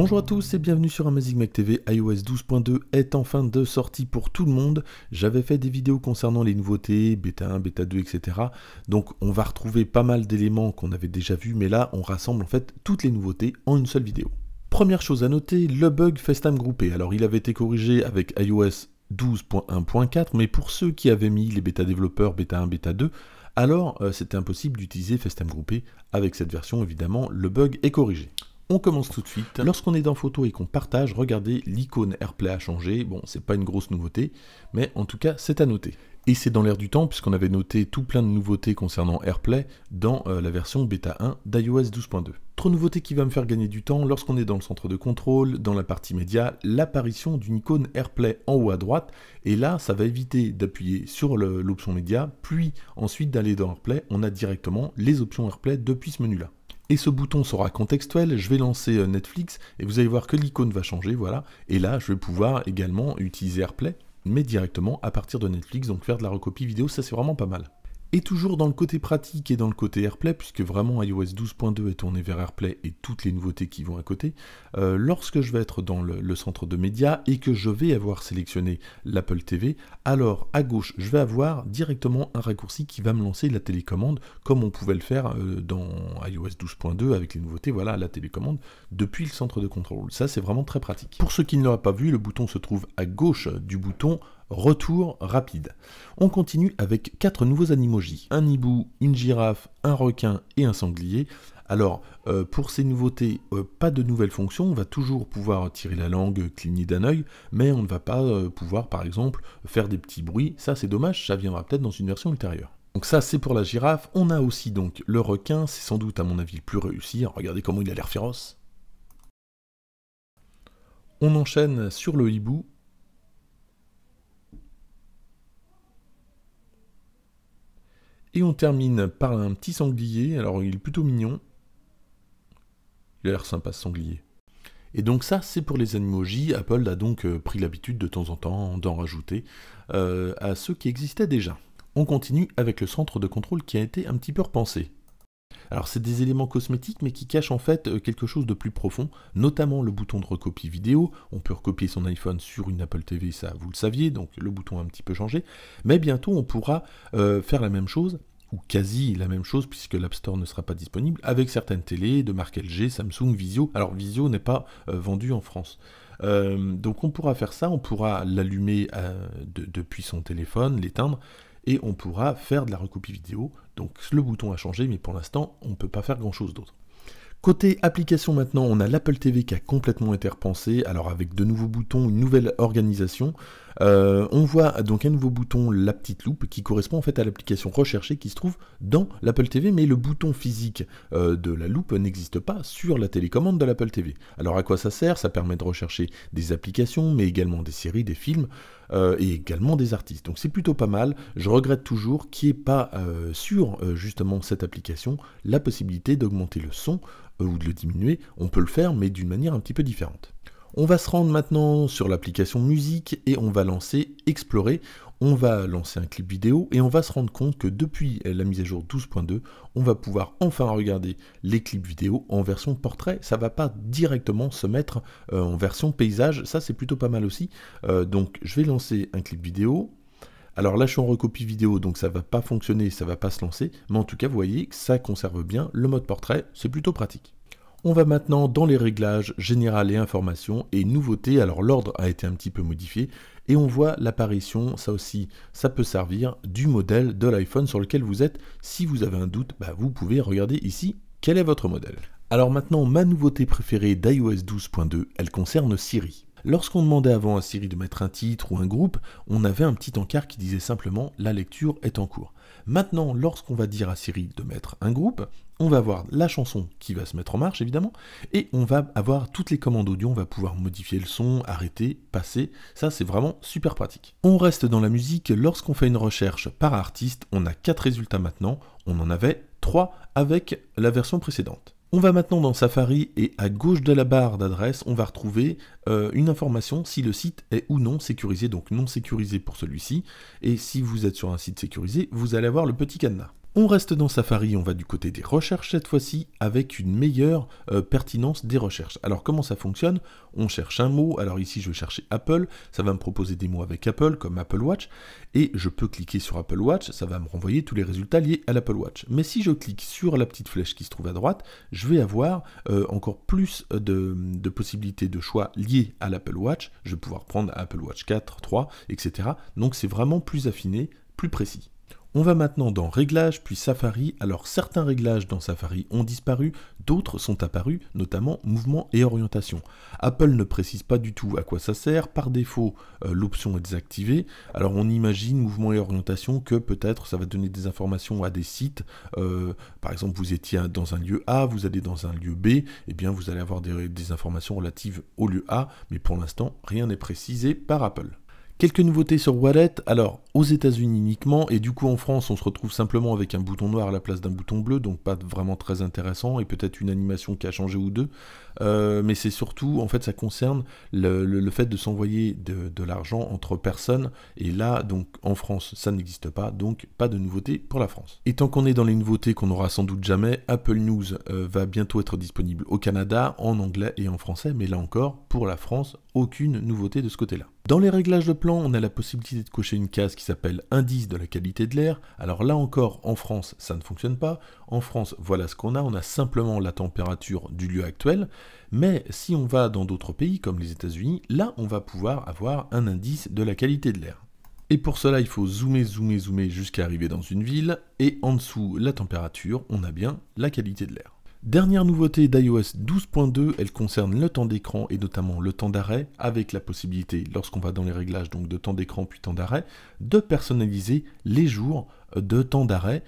Bonjour à tous et bienvenue sur Amazing Mac TV. iOS 12.2 est enfin de sortie pour tout le monde. J'avais fait des vidéos concernant les nouveautés, bêta 1, bêta 2, etc. Donc on va retrouver pas mal d'éléments qu'on avait déjà vus, mais là on rassemble en fait toutes les nouveautés en une seule vidéo. Première chose à noter, le bug FaceTime groupé. Alors il avait été corrigé avec iOS 12.1.4, mais pour ceux qui avaient mis les bêta développeurs bêta 1, bêta 2, alors c'était impossible d'utiliser FaceTime groupé. Avec cette version, évidemment, le bug est corrigé. On commence tout de suite. Lorsqu'on est dans photo et qu'on partage, regardez, l'icône AirPlay a changé. Bon, c'est pas une grosse nouveauté, mais en tout cas, c'est à noter. Et c'est dans l'air du temps, puisqu'on avait noté tout plein de nouveautés concernant AirPlay dans la version bêta 1 d'iOS 12.2. Autre nouveauté qui va me faire gagner du temps, lorsqu'on est dans le centre de contrôle, dans la partie média, l'apparition d'une icône AirPlay en haut à droite. Et là, ça va éviter d'appuyer sur l'option média, puis ensuite d'aller dans AirPlay, on a directement les options AirPlay depuis ce menu-là. Et ce bouton sera contextuel, je vais lancer Netflix et vous allez voir que l'icône va changer, voilà. Et là, je vais pouvoir également utiliser AirPlay, mais directement à partir de Netflix, donc faire de la recopie vidéo, ça c'est vraiment pas mal. Et toujours dans le côté pratique et dans le côté AirPlay, puisque vraiment iOS 12.2 est tourné vers AirPlay et toutes les nouveautés qui vont à côté, lorsque je vais être dans le centre de médias et que je vais avoir sélectionné l'Apple TV, alors à gauche, je vais avoir directement un raccourci qui va me lancer la télécommande, comme on pouvait le faire dans iOS 12.2 avec les nouveautés, voilà, la télécommande, depuis le centre de contrôle. Ça, c'est vraiment très pratique. Pour ceux qui ne l'auraient pas vu, le bouton se trouve à gauche du bouton retour rapide. On continue avec 4 nouveaux animojis. Un hibou, une girafe, un requin et un sanglier. Alors, pour ces nouveautés, pas de nouvelles fonctions. On va toujours pouvoir tirer la langue, cligner d'un œil, mais on ne va pas pouvoir, par exemple, faire des petits bruits. Ça, c'est dommage, ça viendra peut-être dans une version ultérieure. Donc ça, c'est pour la girafe. On a aussi donc le requin. C'est sans doute, à mon avis, le plus réussi. Regardez comment il a l'air féroce. On enchaîne sur le hibou. Et on termine par un petit sanglier, alors il est plutôt mignon. Il a l'air sympa ce sanglier. Et donc ça, c'est pour les animojis. Apple a donc pris l'habitude de temps en temps d'en rajouter à ceux qui existaient déjà. On continue avec le centre de contrôle qui a été un petit peu repensé. Alors c'est des éléments cosmétiques mais qui cachent en fait quelque chose de plus profond, notamment le bouton de recopie vidéo. On peut recopier son iPhone sur une Apple TV, ça vous le saviez, donc le bouton a un petit peu changé. Mais bientôt on pourra faire la même chose, ou quasi la même chose puisque l'App Store ne sera pas disponible, avec certaines télés de marque LG, Samsung, Vizio. Alors Vizio n'est pas vendu en France. Donc on pourra faire ça, on pourra l'allumer depuis son téléphone, l'éteindre, et on pourra faire de la recopie vidéo. Donc le bouton a changé, mais pour l'instant, on ne peut pas faire grand-chose d'autre. Côté application maintenant, on a l'Apple TV qui a complètement été repensé, alors avec de nouveaux boutons, une nouvelle organisation. On voit donc un nouveau bouton, la petite loupe, qui correspond en fait à l'application recherchée qui se trouve dans l'Apple TV, mais le bouton physique de la loupe n'existe pas sur la télécommande de l'Apple TV. Alors à quoi ça sert? Ça permet de rechercher des applications, mais également des séries, des films, et également des artistes. Donc c'est plutôt pas mal. Je regrette toujours qu'il n'y ait pas sur justement cette application la possibilité d'augmenter le son ou de le diminuer. On peut le faire, mais d'une manière un petit peu différente. On va se rendre maintenant sur l'application musique et on va lancer Explorer. On va lancer un clip vidéo et on va se rendre compte que depuis la mise à jour 12.2, on va pouvoir enfin regarder les clips vidéo en version portrait. Ça va pas directement se mettre en version paysage. Ça, c'est plutôt pas mal aussi. Donc, je vais lancer un clip vidéo. Alors là, je suis en recopie vidéo, donc ça va pas fonctionner, ça va pas se lancer. Mais en tout cas, vous voyez que ça conserve bien le mode portrait. C'est plutôt pratique. On va maintenant dans les réglages général et information et nouveautés. Alors l'ordre a été un petit peu modifié et on voit l'apparition, ça aussi, ça peut servir du modèle de l'iPhone sur lequel vous êtes. Si vous avez un doute, vous pouvez regarder ici quel est votre modèle. Alors maintenant, ma nouveauté préférée d'iOS 12.2, elle concerne Siri. Lorsqu'on demandait avant à Siri de mettre un titre ou un groupe, on avait un petit encart qui disait simplement « La lecture est en cours ». Maintenant, lorsqu'on va dire à Siri de mettre un groupe, on va avoir la chanson qui va se mettre en marche, évidemment, et on va avoir toutes les commandes audio, on va pouvoir modifier le son, arrêter, passer, ça c'est vraiment super pratique. On reste dans la musique, lorsqu'on fait une recherche par artiste, on a 4 résultats maintenant, on en avait 3 avec la version précédente. On va maintenant dans Safari et à gauche de la barre d'adresse, on va retrouver une information si le site est ou non sécurisé, donc non sécurisé pour celui-ci, et si vous êtes sur un site sécurisé, vous allez avoir le petit cadenas. On reste dans Safari, on va du côté des recherches cette fois-ci, avec une meilleure pertinence des recherches. Alors comment ça fonctionne? On cherche un mot, alors ici je vais chercher Apple, ça va me proposer des mots avec Apple, comme Apple Watch, et je peux cliquer sur Apple Watch, ça va me renvoyer tous les résultats liés à l'Apple Watch. Mais si je clique sur la petite flèche qui se trouve à droite, je vais avoir encore plus de possibilités de choix liés à l'Apple Watch. Je vais pouvoir prendre Apple Watch 4, 3, etc. Donc c'est vraiment plus affiné, plus précis. On va maintenant dans Réglages, puis Safari. Alors certains réglages dans Safari ont disparu, d'autres sont apparus, notamment Mouvement et Orientation. Apple ne précise pas du tout à quoi ça sert, par défaut l'option est désactivée. Alors on imagine Mouvement et Orientation que peut-être ça va donner des informations à des sites. Par exemple vous étiez dans un lieu A, vous allez dans un lieu B, et bien vous allez avoir des informations relatives au lieu A, mais pour l'instant rien n'est précisé par Apple. Quelques nouveautés sur Wallet, alors aux États-Unis uniquement, et du coup en France on se retrouve simplement avec un bouton noir à la place d'un bouton bleu, donc pas vraiment très intéressant, et peut-être une animation qui a changé ou deux, mais c'est surtout, en fait ça concerne le fait de s'envoyer de l'argent entre personnes, et là donc en France ça n'existe pas, donc pas de nouveauté pour la France. Et tant qu'on est dans les nouveautés qu'on n'aura sans doute jamais, Apple News va bientôt être disponible au Canada, en anglais et en français, mais là encore, pour la France, aucune nouveauté de ce côté-là. Dans les réglages de plan, on a la possibilité de cocher une case qui s'appelle Indice de la qualité de l'air. Alors là encore, en France, ça ne fonctionne pas. En France, voilà ce qu'on a. On a simplement la température du lieu actuel. Mais si on va dans d'autres pays, comme les États-Unis, là, on va pouvoir avoir un indice de la qualité de l'air. Et pour cela, il faut zoomer jusqu'à arriver dans une ville. Et en dessous, la température, on a bien la qualité de l'air. Dernière nouveauté d'iOS 12.2, elle concerne le temps d'écran et notamment le temps d'arrêt, avec la possibilité, lorsqu'on va dans les réglages donc de temps d'écran puis temps d'arrêt, de personnaliser les jours de temps d'arrêt,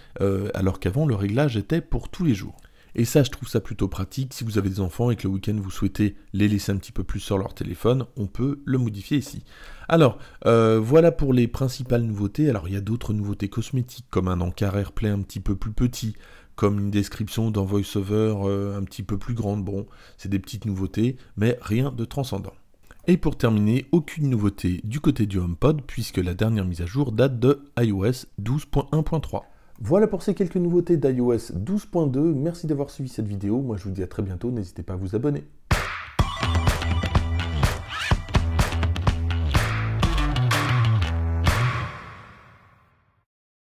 alors qu'avant le réglage était pour tous les jours. Et ça, je trouve ça plutôt pratique. Si vous avez des enfants et que le week-end vous souhaitez les laisser un petit peu plus sur leur téléphone, on peut le modifier ici. Alors, voilà pour les principales nouveautés. Alors, il y a d'autres nouveautés cosmétiques, comme un encart AirPlay un petit peu plus petit, comme une description dans VoiceOver un petit peu plus grande. Bon, c'est des petites nouveautés, mais rien de transcendant. Et pour terminer, aucune nouveauté du côté du HomePod, puisque la dernière mise à jour date de iOS 12.1.3. Voilà pour ces quelques nouveautés d'iOS 12.2. Merci d'avoir suivi cette vidéo. Moi, je vous dis à très bientôt. N'hésitez pas à vous abonner.